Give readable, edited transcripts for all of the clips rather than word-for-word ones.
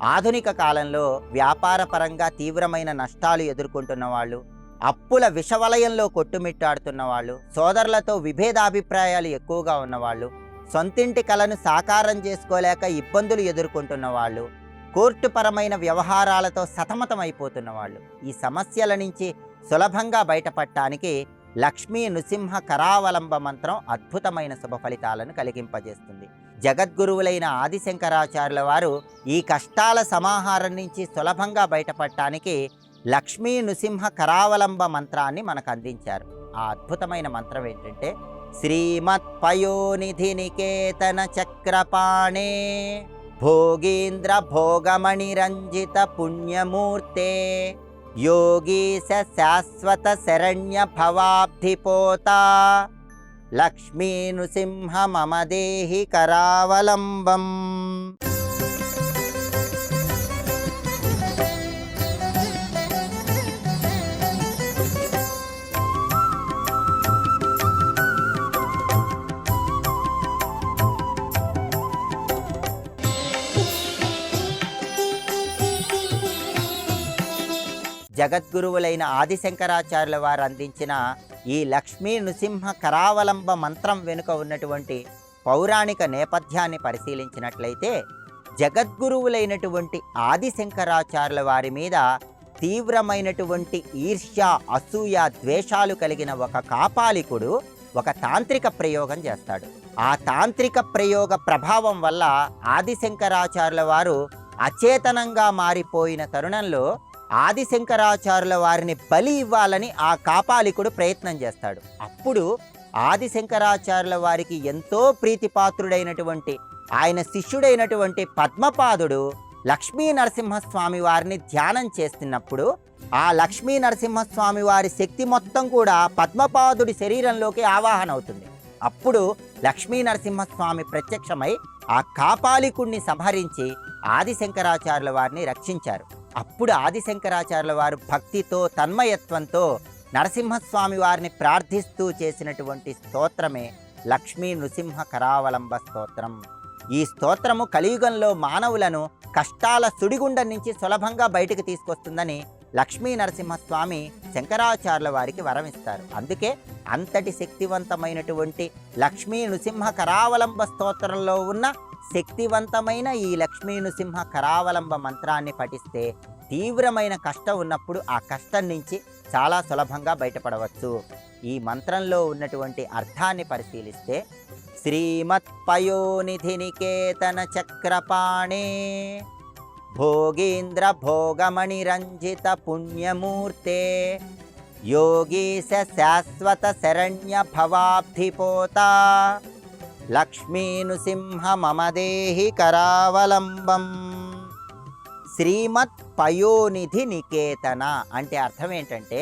ఆధునిక కాలంలో వ్యాపారపరంగా తీవ్రమైన నష్టాలు ఎదుర్కొంటున్న వాళ్ళు, అప్పుల విషవలయంలో కొట్టుమిట్టాడుతున్న వాళ్ళు, సోదరులతో విభేదాభిప్రాయాలు ఎక్కువగా ఉన్నవాళ్ళు, సొంతింటి కలను సాకారం చేసుకోలేక ఇబ్బందులు ఎదుర్కొంటున్న వాళ్ళు, కోర్టుపరమైన వ్యవహారాలతో సతమతమైపోతున్న వాళ్ళు, ఈ సమస్యల నుంచి సులభంగా బయటపడటానికి లక్ష్మీ నృసింహ కరావలంబ మంత్రం అద్భుతమైన శుభ ఫలితాలను కలిగింపజేస్తుంది. జగద్గురువులైన ఆదిశంకరాచార్యుల వారు ఈ కష్టాల సమాహారం నుంచి సులభంగా బయటపడటానికి లక్ష్మీ నృసింహ కరావలంబ మంత్రాన్ని మనకు అందించారు. ఆ అద్భుతమైన మంత్రం ఏంటంటే, శ్రీమత్ పయోనిధి నికేతన చక్రపాణే భోగీంద్ర భోగమణి రంజిత పుణ్యమూర్తే యోగీశ శాశ్వత శరణ్య భవాబ్ధిపోత లక్ష్మీ నృసింహ మమ దేహి కరావలంబం. జగద్గురువులైన ఆదిశంకరాచార్యుల వారు అందించిన ఈ లక్ష్మీ నృసింహ కరావలంబ మంత్రం వెనుక ఉన్నటువంటి పౌరాణిక నేపథ్యాన్ని పరిశీలించినట్లయితే, జగద్గురువులైనటువంటి ఆదిశంకరాచార్యుల వారి మీద తీవ్రమైనటువంటి ఈర్ష్య, అసూయ, ద్వేషాలు కలిగిన ఒక కాపాలికుడు ఒక తాంత్రిక ప్రయోగం చేస్తాడు. ఆ తాంత్రిక ప్రయోగ ప్రభావం వల్ల ఆదిశంకరాచార్యుల వారు అచేతనంగా మారిపోయిన తరుణంలో ఆదిశంకరాచార్యుల వారిని బలి ఇవ్వాలని ఆ కాపాలికుడు ప్రయత్నం చేస్తాడు. అప్పుడు ఆదిశంకరాచార్యుల వారికి ఎంతో ప్రీతిపాత్రుడైనటువంటి ఆయన శిష్యుడైనటువంటి పద్మపాదుడు లక్ష్మీ నరసింహస్వామి వారిని ధ్యానం చేస్తున్నప్పుడు ఆ లక్ష్మీ నరసింహస్వామి వారి శక్తి మొత్తం కూడా పద్మపాదుడి శరీరంలోకి ఆవాహన అవుతుంది. అప్పుడు లక్ష్మీ నరసింహస్వామి ప్రత్యక్షమై ఆ కాపాలికుడిని సంహరించి ఆదిశంకరాచార్యుల వారిని రక్షించారు. అప్పుడు ఆదిశంకరాచార్యుల వారు భక్తితో, తన్మయత్వంతో నరసింహస్వామి వారిని ప్రార్థిస్తూ చేసినటువంటి స్తోత్రమే లక్ష్మీ నృసింహ కరావలంబ స్తోత్రం. ఈ స్తోత్రము కలియుగంలో మానవులను కష్టాల సుడిగుండం నుంచి సులభంగా బయటకు తీసుకొస్తుందని లక్ష్మీ నరసింహస్వామి శంకరాచార్యుల వారికి వరమిస్తారు. అందుకే అంతటి శక్తివంతమైనటువంటి లక్ష్మీ నృసింహ కరావలంబ స్తోత్రంలో ఉన్న శక్తివంతమైన ఈ లక్ష్మీ నృసింహ కరావలంబ మంత్రాన్ని పఠిస్తే తీవ్రమైన కష్టం ఉన్నప్పుడు ఆ కష్టం నుంచి చాలా సులభంగా బయటపడవచ్చు. ఈ మంత్రంలో ఉన్నటువంటి అర్థాన్ని పరిశీలిస్తే, శ్రీమత్ పయోనిధి నికేతన చక్రపాణే భోగీంద్ర భోగమణి రంజిత పుణ్యమూర్తే యోగీశ శాశ్వత శరణ్య భవాబ్ధిపోత లక్ష్మీ నృసింహ మమ దేహి కరావలంబం. శ్రీమత్ పయోనిధి నికేతన అంటే అర్థం ఏంటంటే,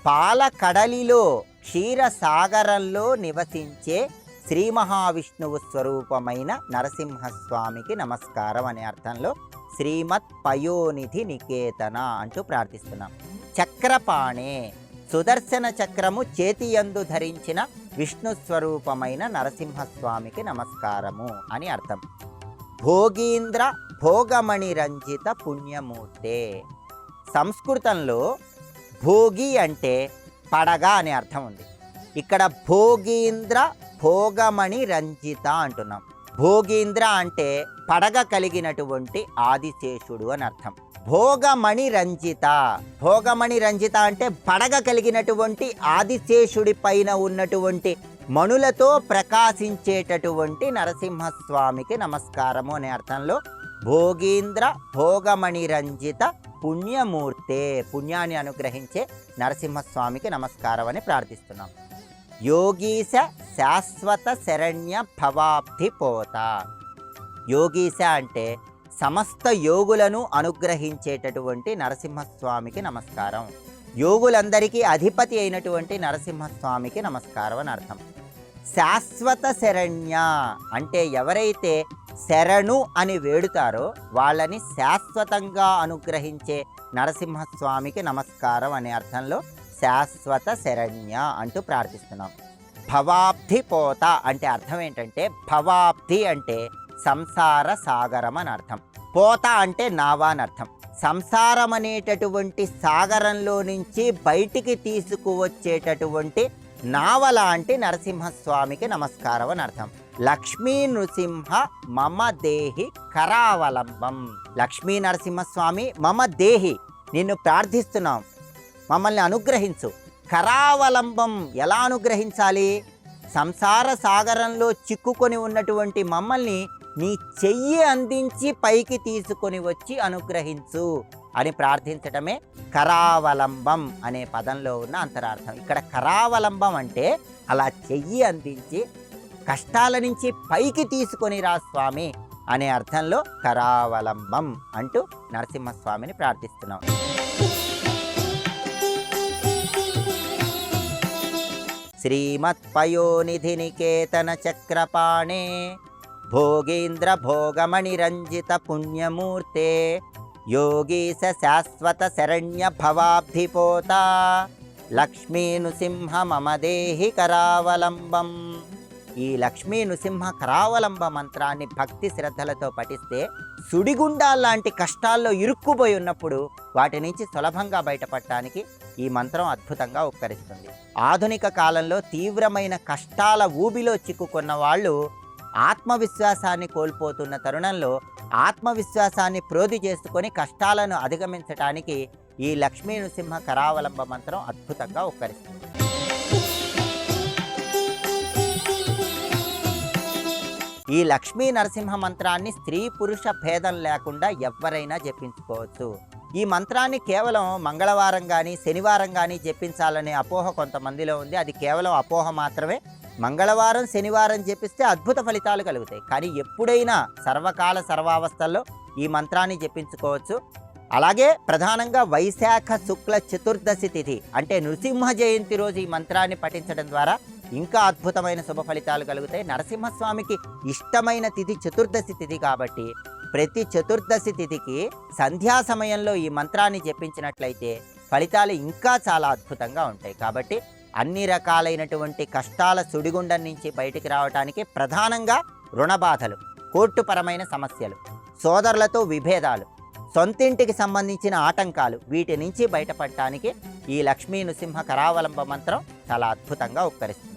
పాల కడలిలో క్షీరసాగరంలో నివసించే శ్రీ మహావిష్ణువు స్వరూపమైన నరసింహస్వామికి నమస్కారం అనే అర్థంలో శ్రీమత్ పయోనిధి నికేతన అంటూ ప్రార్థిస్తున్నాం. చక్రపాణే సుదర్శన చక్రము చేతియందు ధరించిన విష్ణు స్వరూపమైన నరసింహస్వామికి నమస్కారము అని అర్థం. భోగీంద్ర భోగమణి రంజిత పుణ్యమూర్తే. సంస్కృతంలో భోగి అంటే పడగ అనే అర్థం ఉంది. ఇక్కడ భోగీంద్ర భోగమణి రంజిత అంటున్నాం. భోగీంద్ర అంటే పడగ కలిగినటువంటి ఆదిశేషుడు అని అర్థం. భోగమణి రంజిత, భోగమణి రంజిత అంటే పడగ కలిగినటువంటి ఆదిశేషుడి పైన ఉన్నటువంటి మణులతో ప్రకాశించేటటువంటి నరసింహస్వామికి నమస్కారము అనే అర్థంలో భోగీంద్ర భోగమణి రంజిత పుణ్యమూర్తే, పుణ్యాన్ని అనుగ్రహించే నరసింహస్వామికి నమస్కారం అని ప్రార్థిస్తున్నాం. యోగీశ శాశ్వత శరణ్య భవాబ్ధి పోత. యోగీశ అంటే సమస్త యోగులను అనుగ్రహించేటటువంటి నరసింహస్వామికి నమస్కారం. యోగులందరికీ అధిపతి అయినటువంటి నరసింహస్వామికి నమస్కారం అని అర్థం. శాశ్వత శరణ్య అంటే ఎవరైతే శరణు అని వేడుతారో వాళ్ళని శాశ్వతంగా అనుగ్రహించే నరసింహస్వామికి నమస్కారం అనే అర్థంలో శాశ్వత శరణ్య అంటూ ప్రార్థిస్తున్నాం. భవాబ్ధి పోత అంటే అర్థం ఏంటంటే, భవాబ్ధి అంటే సంసార సాగరం అని అర్థం. పోత అంటే నావా అని అర్థం. సంసారం అనేటటువంటి సాగరంలో నుంచి బయటికి తీసుకువచ్చేటటువంటి నావ లాంటి నరసింహస్వామికి నమస్కారం అని అర్థం. లక్ష్మీ నృసింహ మమ దేహి కరావలంబం. లక్ష్మీ నరసింహస్వామి మమ దేహి, నిన్ను ప్రార్థిస్తున్నాం, మమ్మల్ని అనుగ్రహించు. కరావలంబం, ఎలా అనుగ్రహించాలి? సంసార సాగరంలో చిక్కుకొని ఉన్నటువంటి మమ్మల్ని నీ చెయ్యి అందించి పైకి తీసుకొని వచ్చి అనుగ్రహించు అని ప్రార్థించటమే కరావలంబం అనే పదంలో ఉన్న అంతరార్థం. ఇక్కడ కరావలంబం అంటే అలా చెయ్యి అందించి కష్టాల నుంచి పైకి తీసుకొని రా స్వామి అనే అర్థంలో కరావలంబం అంటూ నరసింహస్వామిని ప్రార్థిస్తున్నాం. శ్రీమత్పయోనిధి నికేతన చక్రపాణే భోగేంద్ర భోగమణిరంజిత పుణ్యమూర్తే యోగీశ శాశ్వత శరణ్య భవాబ్ధిపోత లక్ష్మీ నృసింహ మమ దేహి కరావలంబం. ఈ లక్ష్మీ నృసింహ కరావలంబ మంత్రాన్ని భక్తి శ్రద్ధలతో పఠిస్తే సుడిగుండాల్లాంటి కష్టాల్లో ఇరుక్కుపోయి ఉన్నప్పుడు వాటి నుంచి సులభంగా బయటపడటానికి ఈ మంత్రం అద్భుతంగా ఉపకరిస్తుంది. ఆధునిక కాలంలో తీవ్రమైన కష్టాల ఊబిలో చిక్కుకున్న వాళ్ళు ఆత్మవిశ్వాసాన్ని కోల్పోతున్న తరుణంలో ఆత్మవిశ్వాసాన్ని ప్రోధి చేసుకొని కష్టాలను అధిగమించడానికి ఈ లక్ష్మీ నృసింహ కరావలంబ మంత్రం అద్భుతంగా ఉపకరిస్తుంది. ఈ లక్ష్మీ నరసింహ మంత్రాన్ని స్త్రీ పురుష భేదం లేకుండా ఎవరైనా జపించుకోవచ్చు. ఈ మంత్రాన్ని కేవలం మంగళవారం కానీ శనివారం కానీ జపించాలనే అపోహ కొంతమందిలో ఉంది. అది కేవలం అపోహ మాత్రమే. మంగళవారం శనివారం జపిస్తే అద్భుత ఫలితాలు కలుగుతాయి. కానీ ఎప్పుడైనా సర్వకాల సర్వావస్థల్లో ఈ మంత్రాన్ని జపించుకోవచ్చు. అలాగే ప్రధానంగా వైశాఖ శుక్ల చతుర్దశి తిథి అంటే నృసింహ జయంతి రోజు ఈ మంత్రాన్ని పఠించడం ద్వారా ఇంకా అద్భుతమైన శుభ ఫలితాలు కలుగుతాయి. నరసింహస్వామికి ఇష్టమైన తిథి చతుర్దశి తిథి కాబట్టి ప్రతి చతుర్దశి తిథికి సంధ్యా సమయంలో ఈ మంత్రాన్ని జపించినట్లయితే ఫలితాలు ఇంకా చాలా అద్భుతంగా ఉంటాయి. కాబట్టి అన్ని రకాలైనటువంటి కష్టాల సుడిగుండం నుంచి బయటికి రావడానికి, ప్రధానంగా రుణ బాధలు, కోర్టుపరమైన సమస్యలు, సోదరులతో విభేదాలు, సొంతింటికి సంబంధించిన ఆటంకాలు, వీటి నుంచి బయటపడటానికి ఈ లక్ష్మీ నృసింహ కరావలంబ మంత్రం చాలా అద్భుతంగా ఉపకరిస్తుంది.